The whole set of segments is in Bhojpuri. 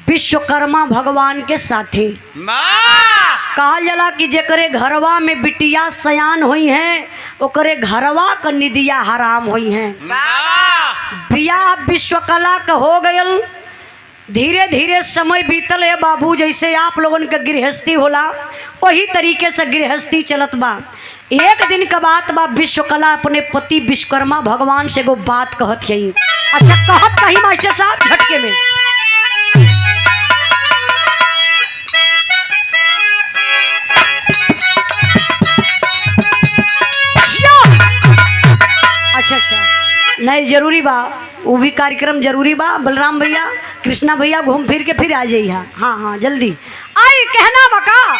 विश्वकर्मा भगवान के साथी। कहा जला कि जेकरे घरवा में बिटिया सयान हुई हैं ओकरे घरवा क निदिया हराम हुई हैं। बियाह विश्वकला का हो गयल। धीरे धीरे समय बीतल है बाबू, जैसे आप लोगन के गृहस्थी होला वही तरीके से गृहस्थी चलत बा। एक दिन का बात बा, विश्वकला अपने पति विश्वकर्मा भगवान से वो बात कहत है। अच्छा कहत कही मास्टर साहब झटके में। अच्छा नहीं जरूरी बा, वो भी कार्यक्रम जरूरी बा। बलराम भैया कृष्णा भैया घूम फिर के फिर आ जाइए। हाँ हाँ जल्दी आई कहना बका।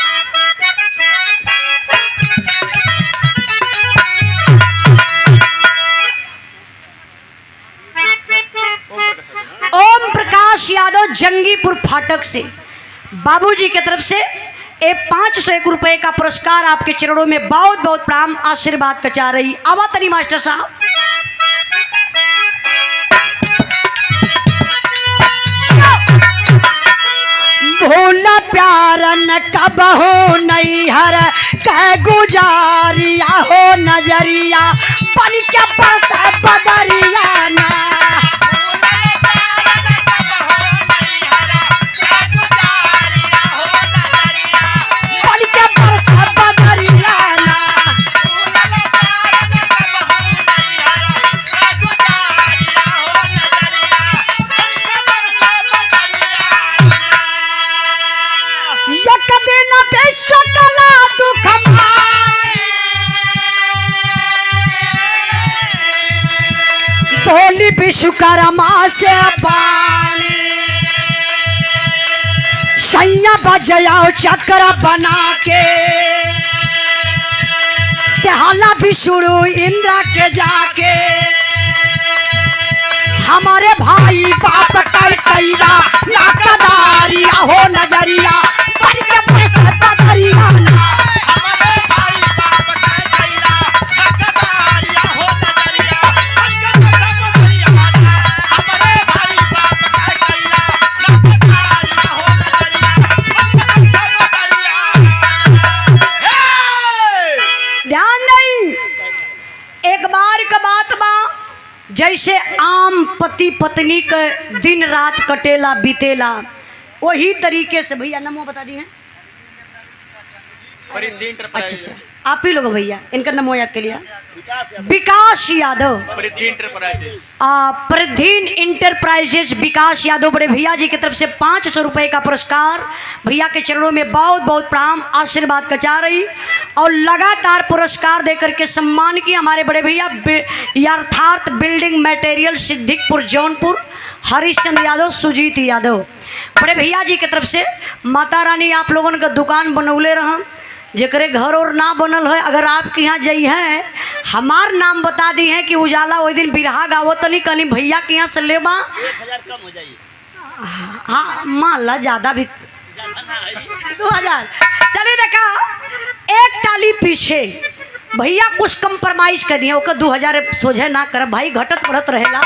ओम प्रकाश यादव जंगीपुर फाटक से बाबूजी की तरफ से 501 रुपए का पुरस्कार आपके चरणों में बहुत बहुत प्रणाम आशीर्वाद कचा रही। आवा तनी मास्टर साहब। भोला प्यार न कब हो नैहर कह गुजारिया हो नजरिया बन के बस बदरिया ना। विश्वकर्मा से बानी सैया बजाओ चक्र बना के हाला विष्णु इंद्र के जाके हमारे भाई बाप कैला नाकदारिया हो नजरिया बन के बस बदरिया ना। जैसे आम पति पत्नी के दिन रात कटेला बीतेला वही तरीके से भैया नमो बता दी हैं। अच्छा आप ही लोग भैया इनका नमो याद कर लिया। विकास यादव प्रधीन इंटरप्राइजेज विकास यादव बड़े भैया जी की तरफ से 500 रुपए का पुरस्कार भैया के चरणों में बहुत बहुत प्रणाम आशीर्वाद कचा रही और लगातार पुरस्कार देकर के सम्मान किया हमारे बड़े भैया यथार्थ बिल्डिंग मटेरियल सिद्दीकपुर जौनपुर हरिश्चंद्र यादव सुजीत यादव बड़े भैया जी की तरफ से। माता रानी आप लोगों का दुकान बनौले रहा जेकरे घर और ना बनल है अगर आपके यहाँ जाइ हैं हमार नाम बता दी हैं कि उजाला वही दिन बिरहा गावो तो नहीं कहनी भैया के यहाँ से लेबा 1000 हाँ मान ला ज़्यादा भी 2000 चलिए देखा एक टाली पीछे भैया कुछ कंप्रोमाइज कर दिए ओकर 2000 सोझे ना कर भाई घटत बढ़त रहेला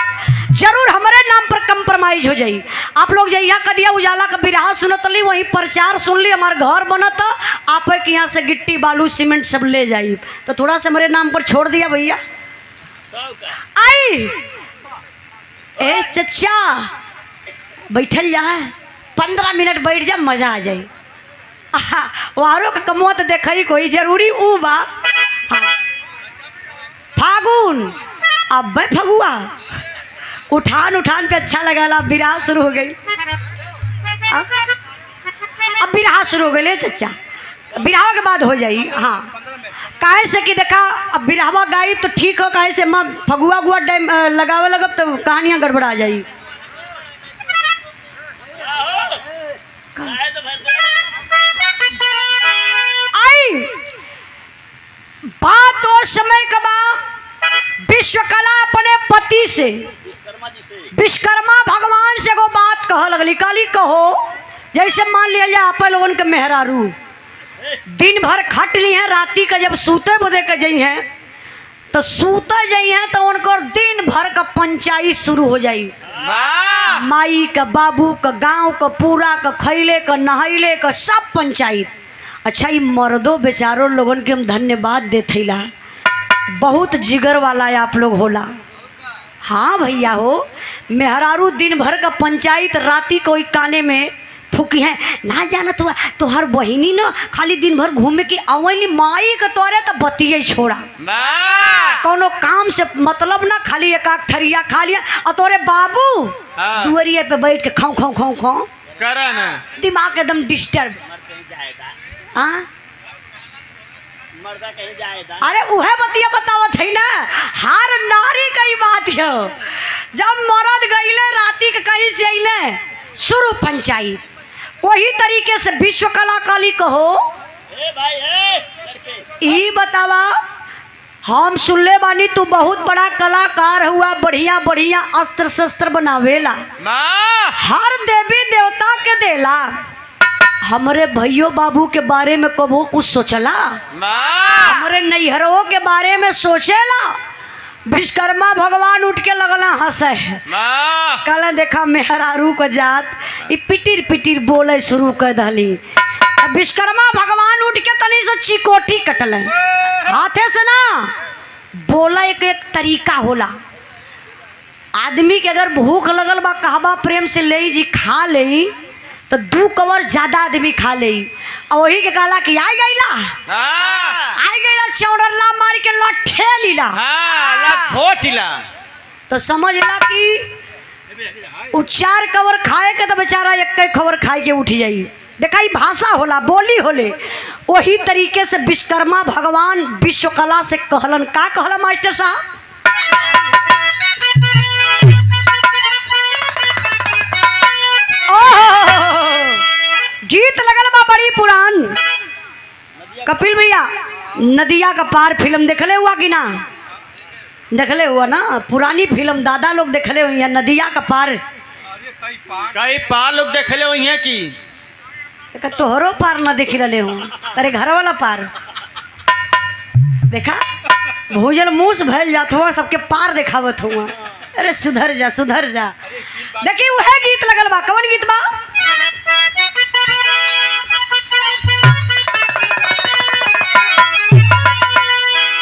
जरूर हमारे नाम पर कंप्रोमाइज हो जाई। आप लोग जहिया कर दिया उजाला का बिरहा सुनत ली वहीं प्रचार सुन ली हमारे घर बनत आप के यहाँ से गिट्टी बालू सीमेंट सब ले जाई तो थोड़ा सा हमारे नाम पर छोड़ दिया भैया। आई ए चचा बैठल जाए 15 मिनट बैठ जा मजा आ जाए। वारों का कमुआ तो देख ही कोई जरूरी ऊ बा। फागुन अब भाई फगुआ उठान उठान पे अच्छा लगा बिरहा शुरू हो गई। अब बिरहा शुरू हो गई चचा बिरहा के बाद हो जाई। हाँ काहे से कि देखा अब बिरहवा गाई तो ठीक हो काहे से माँ फगुआ गुआ टाइम लगावे लगब तो कहानियाँ गड़बड़ा जाई। आई बात वो समय का विश्वकला अपने पति से विश्वकर्मा भगवान से को बात कह लगली काली कहो जैसे मान लिया जाए आप लोगन के मेहरारू दिन भर खट ली हैं राती का जब सूते बुदे के जई हैं तो सूते जाई हैं तो उनको दिन भर का पंचायत शुरू हो जाई। माई का, बाबू का, गांव का, पूरा का, खैले का, नहैले का, सब पंचायत। अच्छा, ये मर्दों बेचारों लोगन के हम धन्यवाद देथैला, बहुत जिगर वाला है आप लोग होला। हाँ भैया हो, मेहरारू दिन भर का पंचायत राती कोई काने में फूकी है ना जाना तो हर बहिनी ना खाली दिन भर घूमे की अवनी माई के तोरे तो बतिये छोड़ा कोनो काम से मतलब ना, खाली एक आख थरिया खा लिया और तोरे बाबू दुआरिये पे बैठ के खाऊ खाऊ खाऊ खाऊ करा ना, दिमाग एकदम डिस्टर्ब। हाँ अरे वह बतिया बतावत है ना, हर नारी का ही बात है। जब मर्द गईले राती के कहीं से अइले शुरू पंचायत, वही तरीके से विश्व कलाकाली कहो। ई बतावा, हम सुनले बानी तू बहुत बड़ा कलाकार हुआ, बढ़िया बढ़िया अस्त्र शस्त्र बनावेला, हर देवी देवता के देला। हमरे भैयो बाबू के बारे में कबो कुछ सोचला? हमरे नैहरों के बारे में सोचेला? विश्वकर्मा भगवान उठ के लगला हंसे, कल देखा मेहरारू को जात ई पिटिर पिटिर बोले शुरू कर दली। विश्वकर्मा भगवान उठ के तनी से चिकोटी कटल हाथे से ना। बोला एक तरीका होला, आदमी के अगर भूख लगल बा कहबा प्रेम से ले जी खा ले तो 2 कवर ज्यादा आदमी खा ले, और वही के कहला कि आई गईला चौड़रला मार के लठे लीला तो समझ ला कि 4 कवर खाए के तो बेचारा 1 खबर खाए के उठ जाई। देखा ही भाषा होला, बोली होले। वही तरीके से विश्वकर्मा भगवान विश्व कला से कहलन, का कहला मास्टर साहब? गीत लगल बा बड़ी पुरान। कपिल भैया नदिया का पार फिल्म देखले हुआ कि ना? देखले हुआ ना, पुरानी फिल्म दादा लोग देखले हुई है। नदिया का पार कई पार लोग देखले हुई हैं कि तोहरो पार ना देख रहे हूँ, तेरे घर वाला पार देखा। भूजल मूस भैल जात हुआ, सबके पार देखावत हुआ। अरे सुधर जा सुधर जा। देखी वह गीत लगल बा, कौन गीत बा?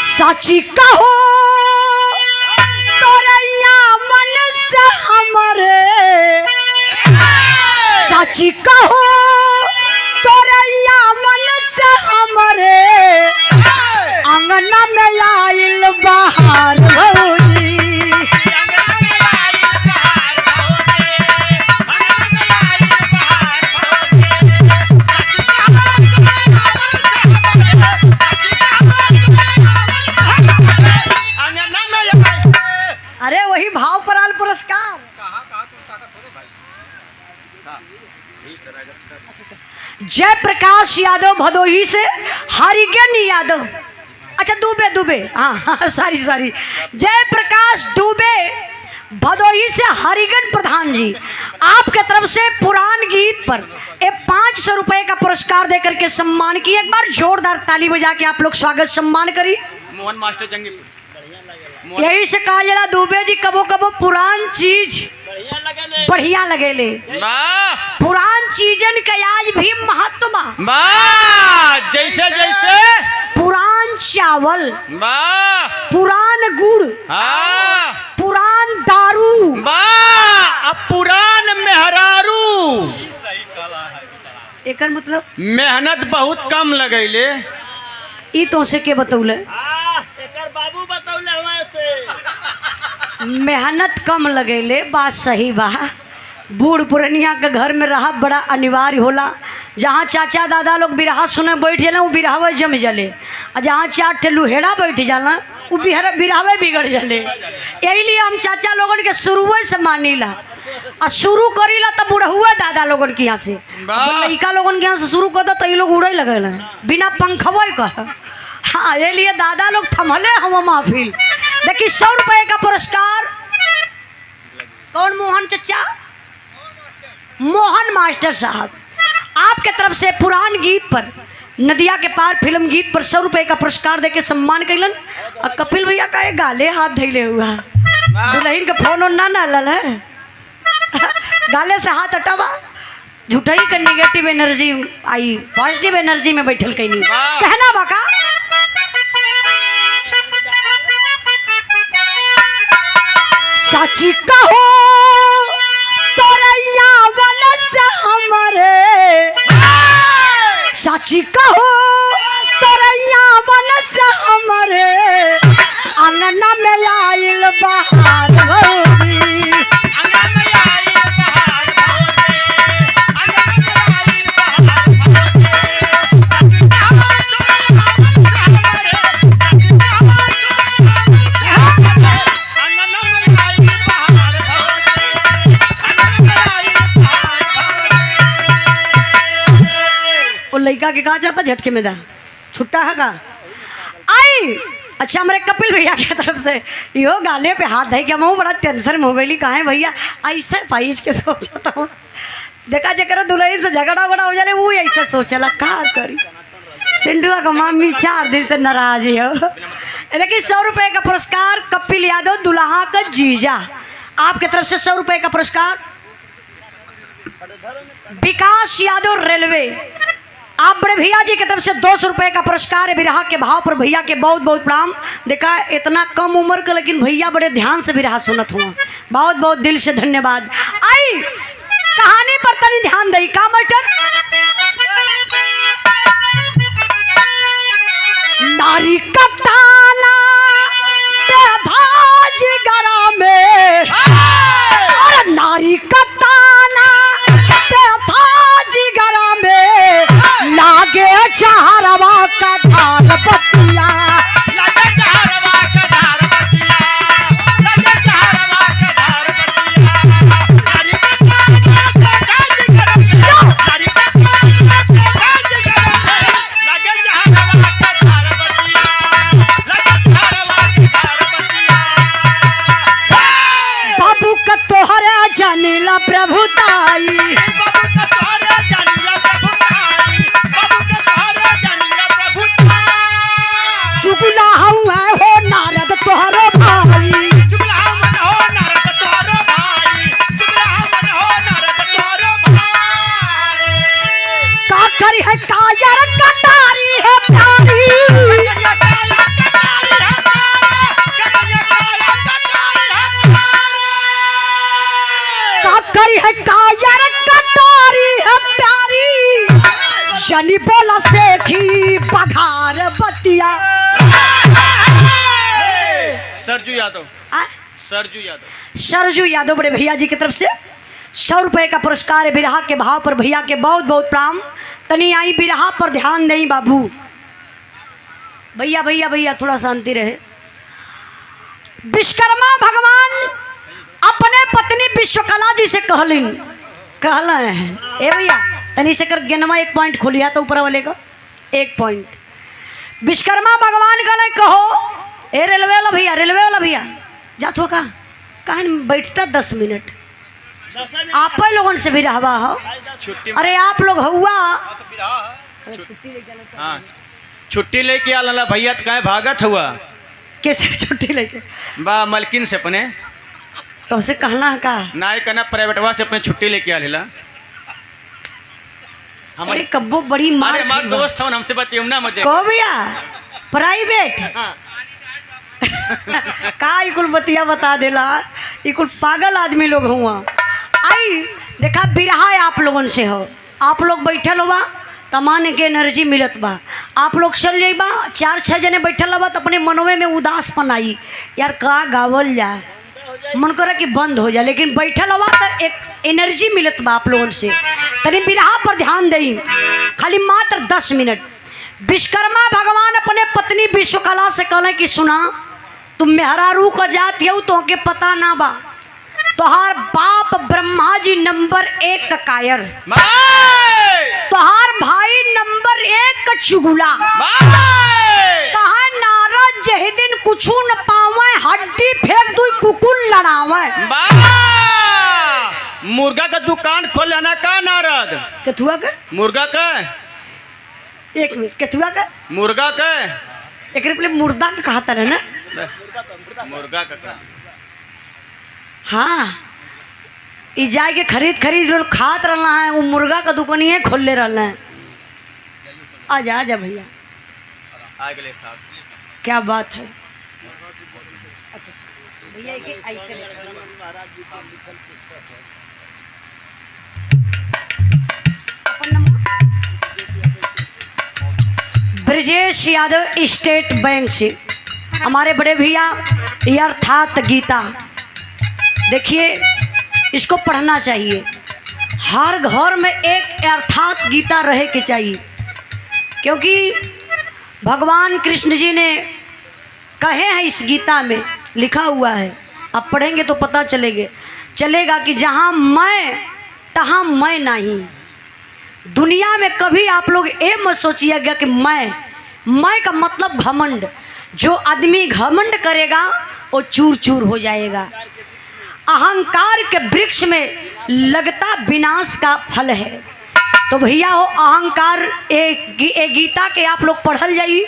साची कहो तोरैया मन से हमरे, साची कहो तोरैया मन से हमरे, अंगना में आइल बाहर भौजी। अरे वही भाव पराल पुरस्कार। जय प्रकाश यादव भदोही से, हरिगन यादव, अच्छा दुबे हाँ सॉरी जय प्रकाश दुबे भदोही से हरिगन प्रधान जी, आपके तरफ से पुरान गीत पर 500 रुपए का पुरस्कार देकर के सम्मान किए। एक बार जोरदार ताली बजा के आप लोग स्वागत सम्मान करिए। मोहन मास्टर जंगी यही से कहा जरा दुबे जी कबो कबो पुरान चीज बढ़िया लगेले। पुरान चीजन का आज भी महत्व बा। जैसे जैसे पुरान चावल, पुरान गुड़, पुरान दारू, अब पुरान मेहरारू। एकर मतलब मेहनत बहुत कम लगैले। ई तो से के बतौले? बाबू बतौले हमारे से। मेहनत कम लगेले, बात सही बा। बूढ़ पुरनिया के घर में रहा बड़ा अनिवार्य होला। जहाँ चाचा दादा लोग बिरहा सुने बैठ जाला वो बिरहावे जम जले, और जहाँ 4 ठेलू हेड़ा बैठ जाला वो बिरहावे बिगड़ जले। यही लिए हम चाचा लोगन के शुरुए से मानीला, और शुरू करीला तब बुढ़हुआ दादा लोगन के यहाँ से। लड़का लोगन के यहाँ से शुरू कर तो ये लोग उड़े लगेला बिना पंखवे कह। हाँ ये लिए दादा लोग थमले हम महफिल। देखिए 100 रुपए का पुरस्कार कौन? मोहन चचा, मोहन मास्टर साहब, आपके तरफ से पुरान गीत पर नदिया के पार फिल्म गीत पर 100 रुपए का पुरस्कार देके सम्मान कैलन। और कपिल भैया का गाले हाथ धैले हुआ, दुल्हन का फोन ना ना लल है गाले से हाथ हटावा, झूठाई का नेगेटिव एनर्जी आई, पॉजिटिव एनर्जी में बैठल कहीं कहना बाका। साची कहो तोरैया बनस हमरे, साची कहो तोरैया बनस हमरे, अंगना में आइल बहार भौजी, लड़का के कहा जाता झटके में दा छुट्टा है का आई। अच्छा हमारे कपिल भैया की तरफ से यो गाले पे हाथ है क्या, मैं बड़ा टेंशन में हो गई कहा है भैया ऐसे पाइज के सोचता हूँ। देखा जरा दुल्हन से झगड़ा वगड़ा हो जाए वो ऐसे सोचला का करी। सिंधुआ का मामी 4 दिन से नाराज हो। देखिए 100 रुपए का पुरस्कार कपिल यादव दुल्हा का जीजा, आपकी तरफ से 100 रुपए का पुरस्कार। विकास यादव रेलवे, आप बड़े भैया जी की तरफ से 200 रुपए का पुरस्कार है। बिरहा के भाव पर भैया के बहुत बहुत प्रणाम। देखा इतना कम उम्र का लेकिन भैया बड़े ध्यान से बिरहा सुनत हुआ, बहुत बहुत दिल से धन्यवाद। आई कहानी पर तनी ध्यान दई का मटर। नारी का ताना धाज गरा में, और नारी का ताना धाज गरा में, लागे चारवा का धार बतिया, लागे चारवा का धार बतिया, लागे चारवा का धार बतिया, नारी का ताना धाज गरा में, नारी का ताना धाज गरा में, लागे चारवा का धार बतिया, लागे चारवा का धार बतिया। बाबू का तोहरा जानेला प्रभुताई, चुगला हुआ हो नारद तोहरो भाई, चुगला मन हो नारद तोहरो भाई, चुगला मन हो नारद तोहरो भाई। का करी है कायर कटारी है प्यारी, का करी है कायर कटारी है प्यारी, शनि बोला सेखी पघार बतिया। सरजू यादव, सरजू यादव, सरजू यादव बड़े भैया जी की तरफ से 100 रुपए का पुरस्कार है। बिरहा के भाव पर भैया के बहुत बहुत प्रणाम। तनी आई बिरहा पर ध्यान दें बाबू, भैया भैया भैया थोड़ा शांति रहे। विश्वकर्मा भगवान अपने पत्नी विश्वकला जी से कहलिन, कहला है ए भैया तनी से कर गेनवा 1 पॉइंट खोलिया तो ऊपर वाले का 1 पॉइंट। विश्वकर्मा भगवान कहले कहो ए रेलवे वाला भैया, रेलवे वाला भैया जात हो का कहां बैठता 10 मिनट आप लोगों से भी रहवा हो। अरे आप लोग हुआ हाँ छुट्टी लेके आला भैया तो कहे भागत हुआ कैसे छुट्टी लेके बा मलकिन से अपने तो उसे कहना है का ना कहना प्राइवेटवा से अपने छुट्टी लेके आला। हमारे कब्बो बड़ी मार हमारे दोस्त हो हमसे बच्चे ना मजे को भैया प्राइवेट का इकुल बतिया बता देला, इकुल पागल आदमी लोग हुआ। आई देखा बिरहा आप लोगों से हो, आप लोग बैठल हुआ तमाने के एनर्जी मिलत बा, आप लोग चल जाइबा 4-6 जने बैठल बा तो अपने मनवे में उदासपन आई यार का गावल जाए, मन करे कि बंद हो जाए, लेकिन बैठल हुआ तो एक एनर्जी मिलत बा आप लोगों से। तनी बिरहा पर ध्यान दें खाली मात्र 10 मिनट। विश्वकर्मा भगवान अपने पत्नी विश्वकला से कहले कि सुना तुम मेहरारू का जात हो तो के पता ना बा, तोहार बाप ब्रह्मा जी नंबर 1 का कायर, तोहार भाई नंबर 1 का चुगला, कहा नारद जही दिन कुछ न पावे हड्डी फेंक दू कुकुल लड़ावे। मुर्गा का दुकान खोल लेना का नारद कथुआ का मुर्गा का एक मिनट केतुआ का मुर्गा के एक पहले मुर्दा के कहा था ना। मुर्गा का हाँ ई जाए के खरीद लोग खात रहना है, वो मुर्गा का दुकानिए खोलले रहना है। आजा भैया आगे था। क्या बात है। अच्छा भैया के ऐसे ब्रजेश यादव स्टेट बैंक से हमारे बड़े भैया अर्थात गीता, देखिए इसको पढ़ना चाहिए। हर घर में एक अर्थात गीता रहे के चाहिए, क्योंकि भगवान कृष्ण जी ने कहे हैं, इस गीता में लिखा हुआ है, आप पढ़ेंगे तो पता चलेगा कि जहाँ मैं तहाँ मैं नहीं। दुनिया में कभी आप लोग ये मत सोचिएगा कि मैं का मतलब घमंड। जो आदमी घमंड करेगा वो चूर चूर हो जाएगा। अहंकार के वृक्ष में लगता विनाश का फल है। तो भैया हो अहंकार एक गीता के आप लोग पढ़ल जाइए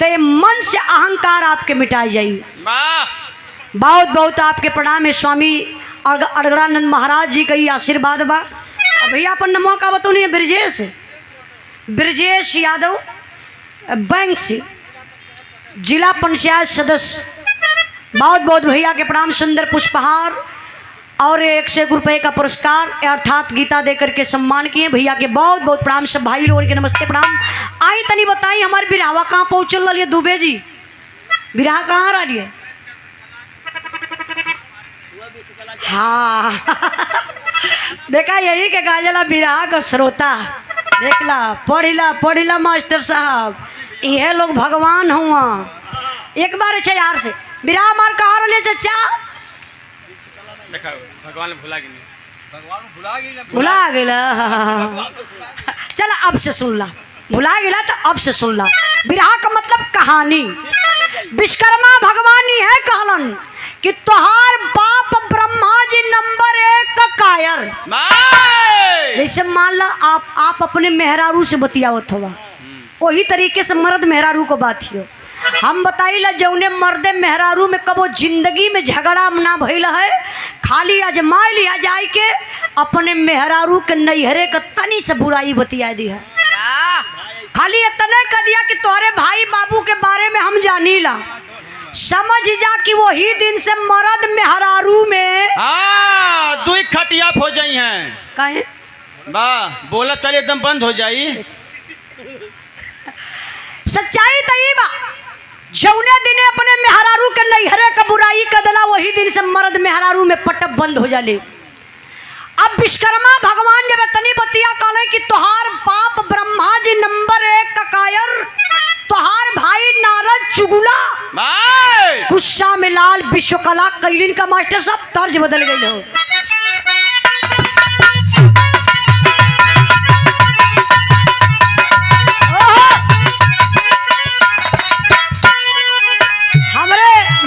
तो मन से अहंकार आपके मिटाई जाइए। बहुत बहुत आपके प्रणाम है स्वामी अड़गड़ानंद महाराज जी का ही आशीर्वाद बा। अब भैया अपन नमो का बतौ नहीं है ब्रजेश यादव बैंक से जिला पंचायत सदस्य। बहुत बहुत भैया के प्रणाम, सुंदर पुष्पहार और 101 रुपये का पुरस्कार अर्थात गीता देकर के सम्मान किए। भैया के बहुत बहुत प्रणाम, सब भाई लोगों के नमस्ते प्रणाम। आई तनी बताई हमारे बिरहावा कहाँ पहुँचल रही दुबे जी, बिरहा कहाँ रही है? हाँ देखा यही के गाजला बिरहा का श्रोता, देखला पढ़िला मास्टर साहब, यह लोग भगवान हुआ। एक बार अच्छा यार से बिरहा मार कहाँ रही चचा? भगवान भुला गया। चल अब से सुन ला, भुला गया तो अब से सुन ला। बिरहा का मतलब कहानी। विश्वकर्मा भगवान ही है कहलन कि तोहार बाप ब्रह्मा जी नंबर 1 का कायर। जैसे मान ला आप अपने मेहरारू से बतियावत होगा, वही तरीके से मर्द मेहरारू को बात हो। हम बताइला जौने मर्दे मेहरारू में कबो जिंदगी में झगड़ा ना भइल है, खाली आजमा लिया जाए के अपने मेहरारू के नैहरे का तनी से बुराई बतिया दी है। खाली इतना कह दिया कि तोरे भाई बाबू के बारे में हम जानीला, समझ जा कि वही दिन से मर्द मेहरारू में तू खटिया हो जाई हैं। कहे वाह बोला चल एकदम बंद हो जाई। सच्चाई तई बा, जौने दिने अपने मेहरारू के नैहरे का बुराई कर दला वही दिन से मर्द मेहरारू में पटप बंद हो जाले। अब विश्वकर्मा भगवान जब इतनी बतिया कहले कि तोहार बाप ब्रह्मा जी नंबर 1 का कायर, तोहार भाई नारद चुगला, गुस्सा में लाल विश्वकला कैलिन का मास्टर साहब तर्ज बदल गई हो।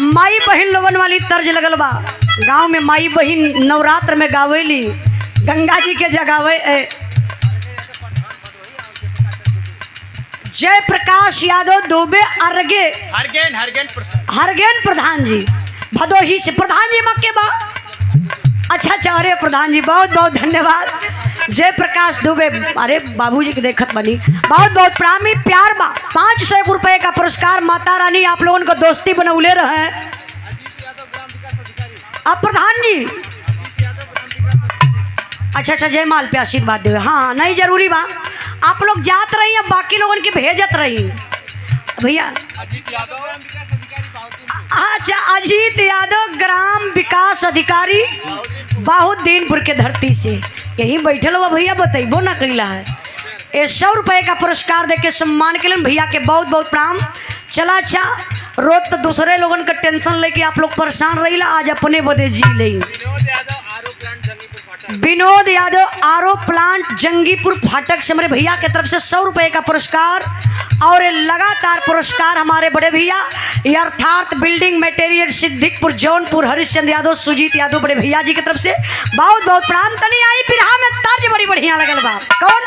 माई बहन लोगन वाली तर्ज लगल बा। गांव में माई बहन नवरात्र में गावेली, गंगा जी के जगावे। जय प्रकाश यादव दुबे अर्गे हरगेन प्रधान जी भदोही से। प्रधान जी मक्के बा। अच्छा अरे प्रधान जी बहुत बहुत धन्यवाद। जय प्रकाश दुबे, अरे बाबूजी के देखत बनी, बहुत बहुत प्रामी प्यार बा। 501 रुपये का पुरस्कार माता रानी आप लोगों को दोस्ती बनौले रहे। अब प्रधान जी अच्छा जयमाल पे आशीर्वाद देवे। हाँ नहीं जरूरी बा, आप लोग जात रही हैं, बाकी लोगों की भेजत रही भैया। अच्छा अजीत यादव ग्राम विकास अधिकारी बाहुद्दीनपुर के धरती से यही बैठल हुआ भैया, बतैबो ना कैला है। 100 रुपये का पुरस्कार देके सम्मान के लिए भैया के बहुत बहुत प्रणाम। चला अच्छा रोज तो दूसरे लोगन का टेंशन लेके आप लोग परेशान रहीला, आज अपने बदे जी ले। विनोद यादव आरो प्लांट जंगीपुर फाटक से हमारे भैया के तरफ से 100 रुपये का पुरस्कार और लगातार पुरस्कार हमारे बड़े भैया अर्थात बिल्डिंग मटेरियल सिद्दीकपुर जौनपुर हरिश्चंद्र यादव सुजीत यादव बड़े भैया जी की तरफ से बहुत बहुत प्रणाम। तनी आई बिरहा में तर्ज बड़ी बढ़िया लगल बा। कौन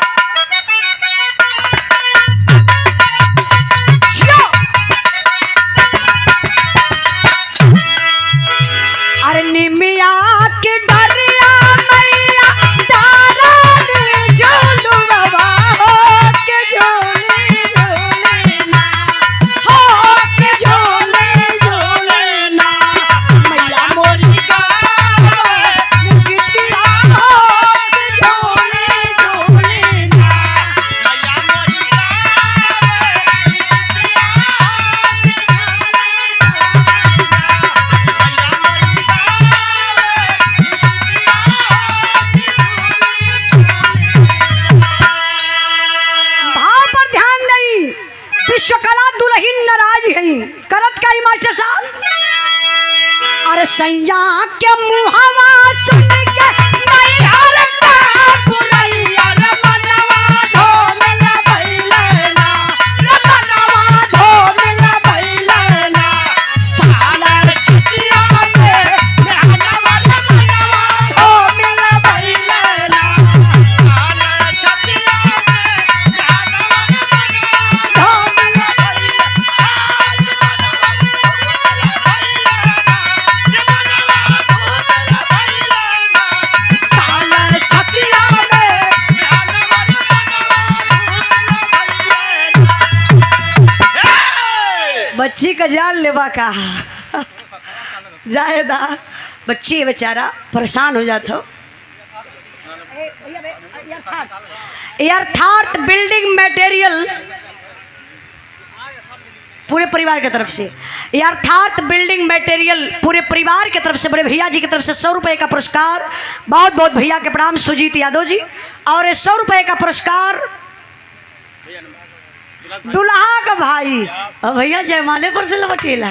बताई मास्टर साहब। अरे सैया के मुहावा सुन के नैहर का बुलैया रे मनवा धोल भइलना, रे मनवा धोल भइलना, साला चितिया में मेहनवा रे मनवा धोल भइलना, साला चितिया में मेहनवा रे मनवा धोल बच्ची का जान लेवा का जायदा बच्ची बेचारा परेशान हो जाता। अर्थात बिल्डिंग मटेरियल पूरे परिवार की तरफ से, अर्थात बिल्डिंग मटेरियल पूरे परिवार की तरफ से, बड़े भैया जी की तरफ से 100 रुपए का पुरस्कार। बहुत बहुत भैया के प्रणाम सुजीत यादव जी। और 100 रुपए का पुरस्कार दुल्हा का भाई भैया जयमाले पर से लपटेला।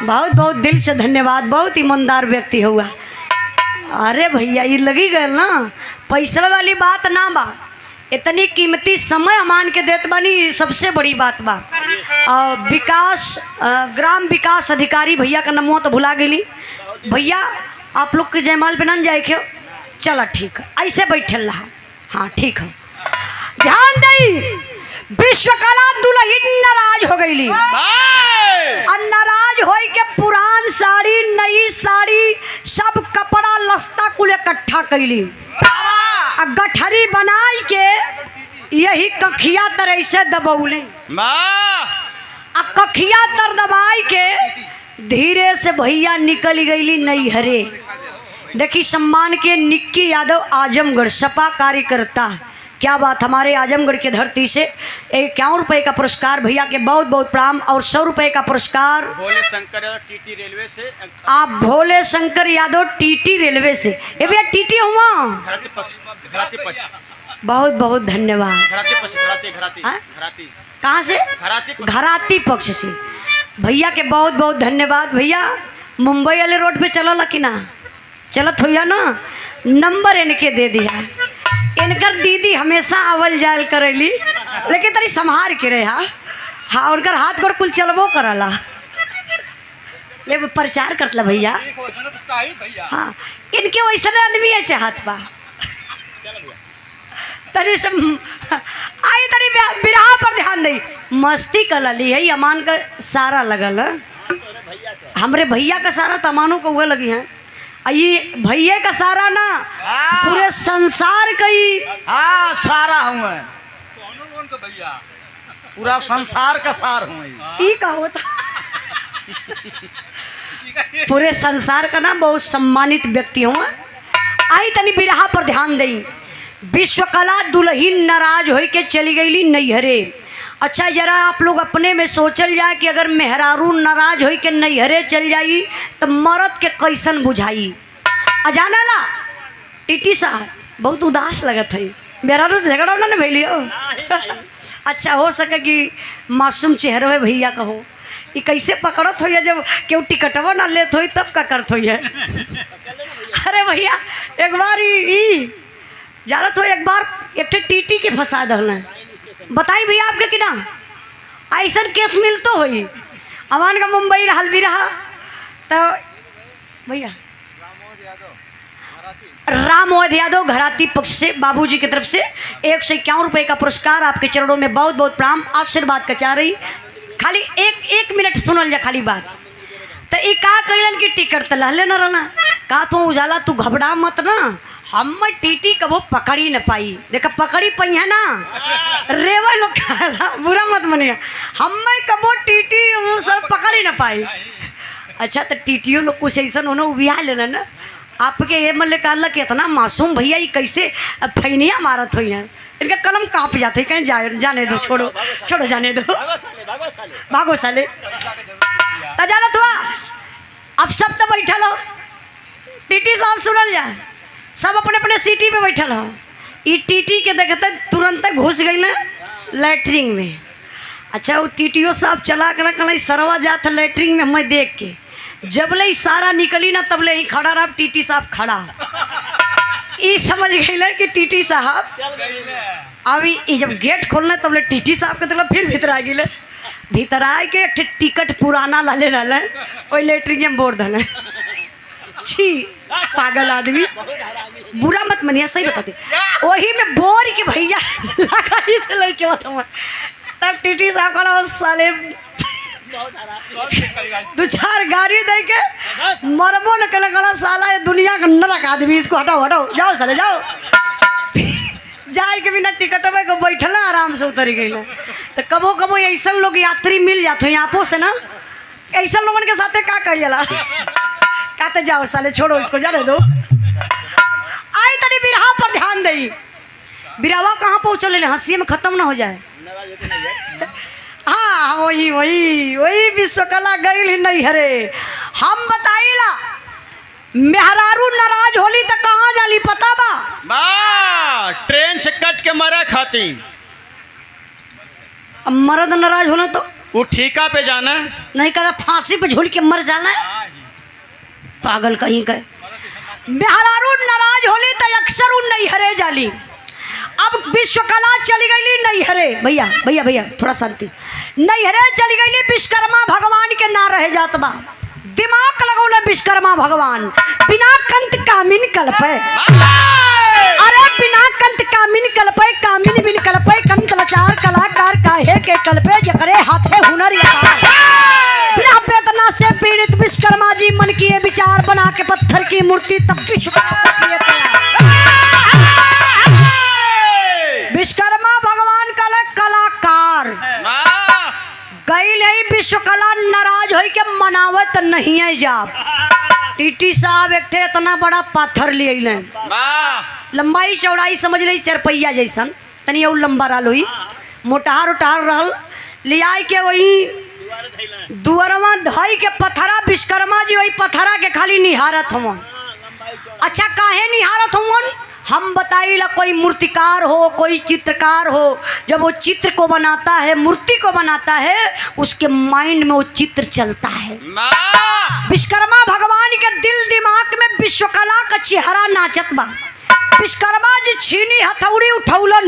बहुत बहुत दिल से धन्यवाद, बहुत ईमानदार व्यक्ति हुआ। अरे भैया ये लगी गए ना, पैसा वाली बात ना बा, इतनी कीमती समय मान के देत बानी, सबसे बड़ी बात बा। विकास ग्राम विकास अधिकारी भैया का नमो तो भुला गई भैया, आप लोग के जयमाल पे ना जाए क्यों? चला ठीक है, ऐसे बैठल रहा। हाँ ठीक है, ध्यान दई। विश्वकला दुल्हन नाराज हो गई, और नाराज हो के पुरान साड़ी नई साड़ी सब कपड़ा लस्ता कुल इकट्ठा कैली, गठरी बनाई के यही कखिया तर ऐसे दबौले, कखिया तर दबाई के धीरे से भैया निकल गई नैहरे। देखी सम्मान के निक्की यादव आजमगढ़ सपा कार्यकर्ता, क्या बात, हमारे आजमगढ़ की धरती से 51 रुपए का पुरस्कार भैया के बहुत बहुत प्रणाम। और 100 रुपए का पुरस्कार भोले शंकर यादव टीटी रेलवे से। आप भोले शंकर यादव टीटी रेलवे से, ये भैया टीटी हुआ, बहुत बहुत धन्यवाद। कहाँ से? घराती पक्ष से भैया के बहुत बहुत धन्यवाद। भैया मुंबई वाले रोड पे चलल कि ना? चलत हो ना, नंबर इनके दे दिया। इनकर दीदी हमेशा आवल जायल करेली, लेकिन तरी संभार के रहे। हाँ उनकर हाथ गोड़ कुल चलबो करला, ले प्रचार करतला भैया। हाँ इनके वैसे आदमी है चाहत बा तरी से आई तरी बिरहा पर ध्यान दई, मस्ती कलली है। अमान का सारा लगल है, हमरे भैया का सारा तमानों को हुए लगी है। ये भैया का सारा ना पूरे संसार का ही सारा हूँ भैया, पूरा संसार का सार हूँ। ई का होता पूरे संसार का ना बहुत सम्मानित व्यक्ति हूँ। आई तनी बिरहा पर ध्यान दई। विश्वकला दुल्हन नाराज हो के चली गई नैहरे। अच्छा जरा आप लोग अपने में सोचल जाए कि अगर मेहरारू नाराज हो के नैहरे चल जाई तो मर्द के कैसन बुझाई। अजाना ला टीटी साहब बहुत उदास लगत है, मेहरारू से झगड़ा ना भैलियो। अच्छा हो सके कि मासूम चेहरा है भैया का हो, ये कैसे पकड़त हो जब क्यों टिकटवा ना लेत हो तब का करत हो। अरे भैया एक बार ई जानत हो, एक बार एक टीटी के फंसा दल। बताई भैया आपके कि ना ऐसा केस मिलतो होई। अमान का मुंबई रहल भी रहा तो भैया रामोद यादव घराती पक्ष से बाबूजी की तरफ से 151 रुपए का पुरस्कार। आपके चरणों में बहुत बहुत प्रणाम, आशीर्वाद का चाह रही। खाली एक मिनट सुनल जा खाली बात। तो ये का कहलन कि टिकट तो लहले न रहना, का तू उजाला तू घबरा मत ना, हम टीटी कबो पकड़ी न पाई। देखा पकड़ी पई है ना, रेवा लोग कहला बुरा मत मनिया, हम कबो टीटी सर पकड़ी न पाई। अच्छा तो टीटियों लोग कुछ ऐसा उन्होंने उबिया लेना ना, आपके ये मतलब कहला कि इतना मासूम भैया ये कैसे फैनिया मारत हुई है, इनका कलम काँप जाते कहीं जाने दो, छोड़ो छोड़ो जाने दो, भागो साले। तो जानत हुआ अब सब तो बैठल हो, टीटी साहब सुनल जाए, सब अपने अपने सीटी पे बैठल हो। ये टीटी के देखते तुरंत घुस गई ना लैट्रिन में, अच्छा वो टीटीओ साहब चला कर कल सरवा जात लेटरिन में मैं देख के जब ले सारा निकली ना तब ले ही खड़ा रहा टीटी साहब खड़ा ई समझ गई कि टीटी साहब चल गई अभी ई जब गेट खोलना तब ले टीटी साहब के मतलब फिर भीतर आ गई भीतर आए के एक टिकट पुराना लाले रहले ओई लेटरिन में बोर धले छी पागल आदमी बुरा मत मनिया सही बताते वही में बोर के भैया लकड़ी से लेके आता हूं तब टीटी साहब कहला साले दो चार गाड़ी दे के मरबो न कल कहला साला ये दुनिया का नरक आदमी इसको हटाओ हटाओ जाओ साले जाओ जाए के बिना टिकट में को बैठला आराम से उतर गई ना तो कबो कबो ऐसा लोग यात्री मिल जाते हैं आपो से ना ऐसा लोगन के साथे का कह जाला कहते जाओ साले छोड़ो इसको जाने दो आई तनी बिरहा पर ध्यान दई बिरहवा कहाँ पहुँचल हंसी में खत्म ना हो जाए हाँ वही वही वही विश्वकला गई नहीं हरे हम बताइला मेहरारू नाराज होली तो कहाँ जाली पता बा बा ट्रेन से कट के मरा खाती अब मर्द नाराज होना तो वो ठीका पे जाना नहीं कहता फांसी पे झूल के मर जाना है पागल कहीं का मेहरारू नाराज होली तो अक्सर उन नहीं हरे जाली अब विश्वकला चली गई नहीं हरे भैया भैया भैया थोड़ा शांति नहीं हरे चली गई विश्वकर्मा भगवान के ना रहे जात बा दिमाग लगौले विश्वकर्मा भगवान बिना कंत कामिन कल्पे अरे बिना कंत कामिन कल्पे कामिन बिन कल्पे कंत लाचार कलाकार काहे के कल्पे जकरे हाथे हुनर यार बिना वेदना से पीड़ित विश्वकर्मा जी मन किए विचार बना के पत्थर की मूर्ति तब विश्वकर्मा किए विश्वकर्मा भगवान का कलाकार गई नहीं विश्वकला नाराज हो के मनावत नहीं है जाब टीटी साहब एक थे इतना बड़ा पाथर ले लंबाई चौड़ाई समझ ली चरपैया जैसन तनी और लंबा रहा हुई मोटहार उटार रहल ले आई के वही दुअरवा धई के पथरा विश्वकर्मा जी वही पथरा के खाली निहारत हवन अच्छा काहे निहारत हवन हम बताइला कोई मूर्तिकार हो कोई चित्रकार हो जब वो चित्र को बनाता है मूर्ति को बनाता है उसके माइंड में वो चित्र चलता है विश्वकर्मा भगवान के दिल दिमाग में विश्वकला का चेहरा नाचत बा विश्वकर्मा जी छीनी हथौड़ी उठौलन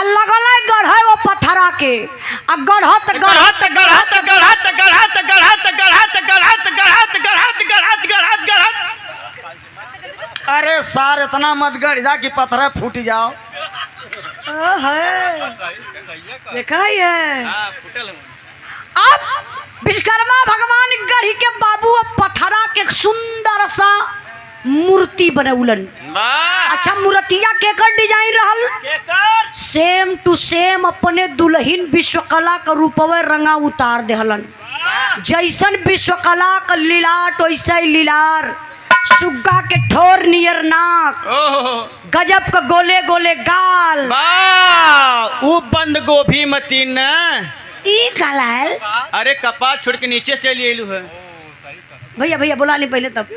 लगल गढ़े वो पथरा के गढ़त गढ़त गढ़त गढ़त गढ़त गढ़त गढ़त गढ़त गढ़त गढ़त गढ़त गढ़त गढ़त अरे सार इतना मत गढ़ा कि पत्थर फूट जाओ देखा ही है अब विश्वकर्मा भगवान गढ़ी के बाबू पथरा के सुंदर सा मूर्ति बनौलन अच्छा मूर्तिया केकर डिजाइन रहल सेम टू सेम अपने दुल्हन विश्वकला का रूपवे रंगा उतार देहलन जैसन विश्वकला का लीलाट वैसा ही लीलार सुग्गा के ठोर नियर नाक गजब का गोले गोले गाल वो बंद गोभी मतीन ई काला है अरे कपास छोड़ के नीचे से ले है भैया भैया बुला ली पहले तब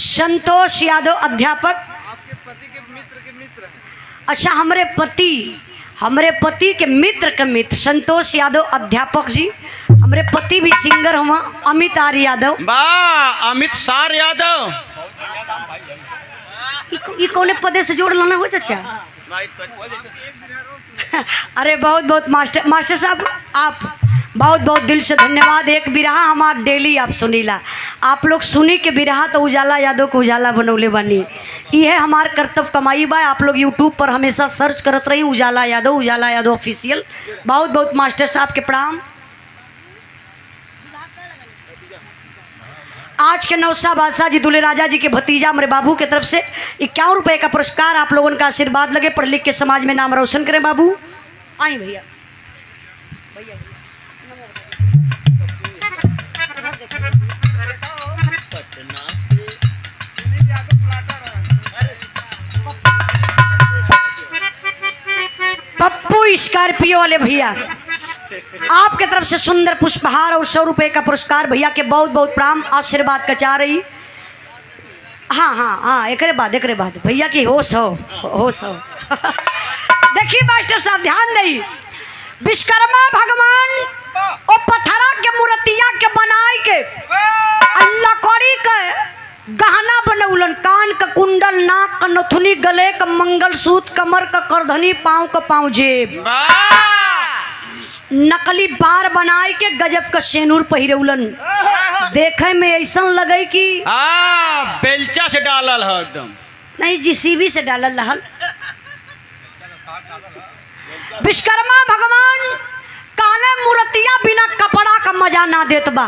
संतोष यादव अध्यापक आपके पति के मित्र के मित्र हैं। अच्छा हमरे पति के मित्र के मित्र संतोष यादव अध्यापक जी हमरे पति भी सिंगर हुआ अमित आर्य यादव अमित सार यादव ई कौने पदे से जोड़ लाना हो चाचा अरे बहुत बहुत मास्टर साहब आप बहुत बहुत दिल से धन्यवाद एक बिरहा हमार डेली आप सुनीला आप लोग सुनी के बिरहा तो उजाला यादव को उजाला बनौले बनी यह हमार कर्तव्य कमाई बा आप लोग यूट्यूब पर हमेशा सर्च करत रही उजाला यादव ऑफिशियल बहुत बहुत मास्टर साहब के प्रणाम आज के नौसा बादशाह जी दुल्हे राजा जी के भतीजा मेरे बाबू के तरफ से 51 रुपए का पुरस्कार आप लोगों का आशीर्वाद लगे पढ़ लिख के समाज में नाम रोशन करें बाबू आई भैया पप्पू स्कॉर्पियो वाले भैया आपके तरफ से सुंदर पुष्पहार और 100 रुपए का पुरस्कार भैया के बहुत बहुत प्राम आशीर्वाद कचा रही हाँ हाँ हाँ एक बाद भैया की होश हो देखी मास्टर साहब ध्यान दई, विश्वकर्मा भगवान ओ पत्थरा के मूर्तिया के बनाई के लकड़ी के गहना बनौलन, कान का कुंडल, नाक का नथुनी, गले का मंगलसूत्र, कमर का करधनी, पाँव का पाँव जेब, नकली बार बनाए के गजब का सेनूर पहिरौलन। देखे में ऐसा लगे कि बेलचा से डालल है एकदम, नहीं जीसीबी से डालल रहल। विश्वकर्मा भगवान काले मूर्तिया बिना कपड़ा का मजा ना देत बा।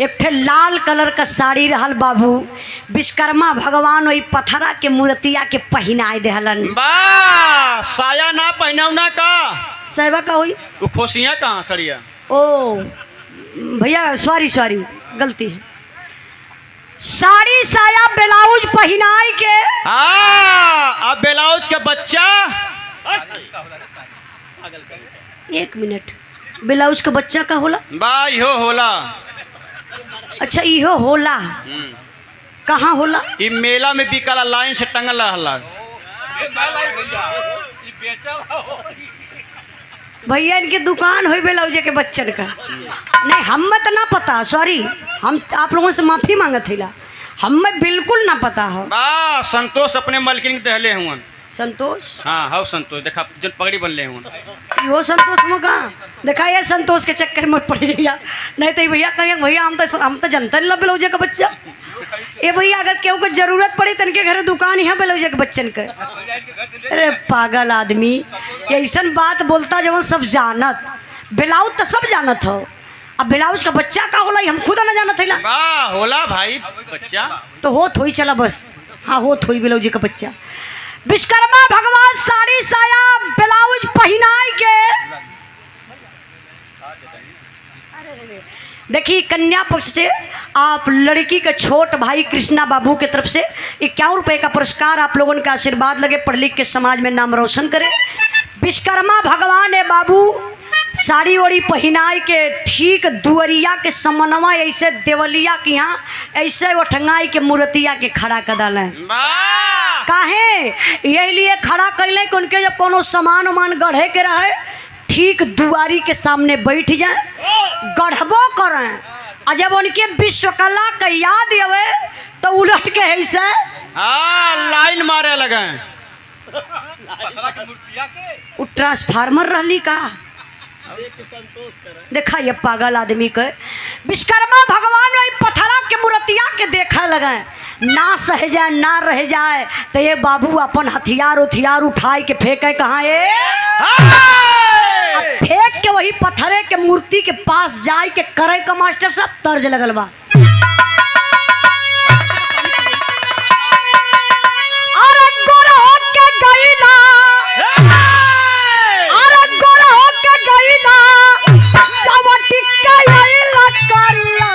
एक ठे लाल कलर का साड़ी रहल बाबू, विश्वकर्मा भगवान वही पथरा के मूर्तिया के पहनाए देहलन। साया ना पहनौना का सेवा का हुई वो खोसिया कहाँ सरिया? ओ भैया सॉरी गलती है। साड़ी साया ब्लाउज पहनाई के अब ब्लाउज के बच्चा, एक मिनट, ब्लाउज का बच्चा का होला? इहो होला। अच्छा इहो होला, कहाँ होला? ई मेला में बिकला, लाइन से टंगल रहला। भैया इनकी दुकान हुई ब्लाउज के बच्चन का। नहीं हमें तो ना पता, सॉरी, हम आप लोगों से माफी मांगत हिला, हमें बिल्कुल ना पता हो। संतोष अपने मलकिन दहले हुआ। संतोष? हाँ हाँ संतोष, देखा जो पगड़ी बनले हुआ वो संतोष मौका देखा, ये संतोष के चक्कर में पड़ जाइए, नहीं तो भैया कहें भैया हम तो जनता नहीं ब्लाउज का बच्चा। ए भैया अगर केहू को जरूरत पड़ी तो इनके घर दुकान है ब्लाउज के बच्चन के। अरे पागल आदमी, ऐसा बात बोलता जब सब जानत, ब्लाउज तो सब जानत हो, अब ब्लाउज का बच्चा का होला हम खुद ना जानत है। होला भाई बच्चा तो हो थोड़ी चला बस, हाँ हो थोड़ी ब्लाउज का बच्चा। विश्वकर्मा भगवान साड़ी साया ब्लाउज पहनाई के देखिए कन्या पक्ष से आप लड़की के छोट भाई कृष्णा बाबू की तरफ से 51 रुपए का पुरस्कार, आप लोगों का आशीर्वाद लगे, पढ़ लिख के समाज में नाम रोशन करे। विश्वकर्मा भगवान है बाबू साड़ी ओड़ी पहनाई के ठीक दुअरिया के समनवा ऐसे देवलिया के यहाँ ऐसे वो ठंगाई के मूर्तिया के खड़ा कर डाले। काहे यही लिए खड़ा कैले कि उनके जब कोनो सामान उमान गढ़े के रहे ठीक दुआरी के सामने बैठ जाए, गढ़बो करें, और जब उनके विश्वकला का याद आवे तो उलट के ऐसे लाइन मारे लगे। वो ट्रांसफार्मर रहली का देखा, ये पागल आदमी के विश्वकर्मा भगवान वही पथरा के मूर्तिया के देखा लगे, ना सह जाए ना रह जाए तो ये बाबू अपन हथियार उठाए के फेंके कहाँ ये फेंक के वही पत्थरे के मूर्ति के पास जाए के करे का मास्टर साहब तर्ज लगल बा। अरे गोरा के गईला, अरे गोरा के गईला सवटी के आइला करिया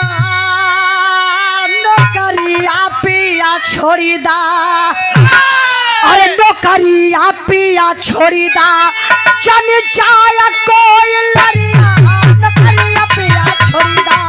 नौकरिया पिया छोड़ी दा, अरे नौकरिया पिया छोड़ी दा, चन जाया कोई लरिया नौकरिया पिया छोड़ी दा।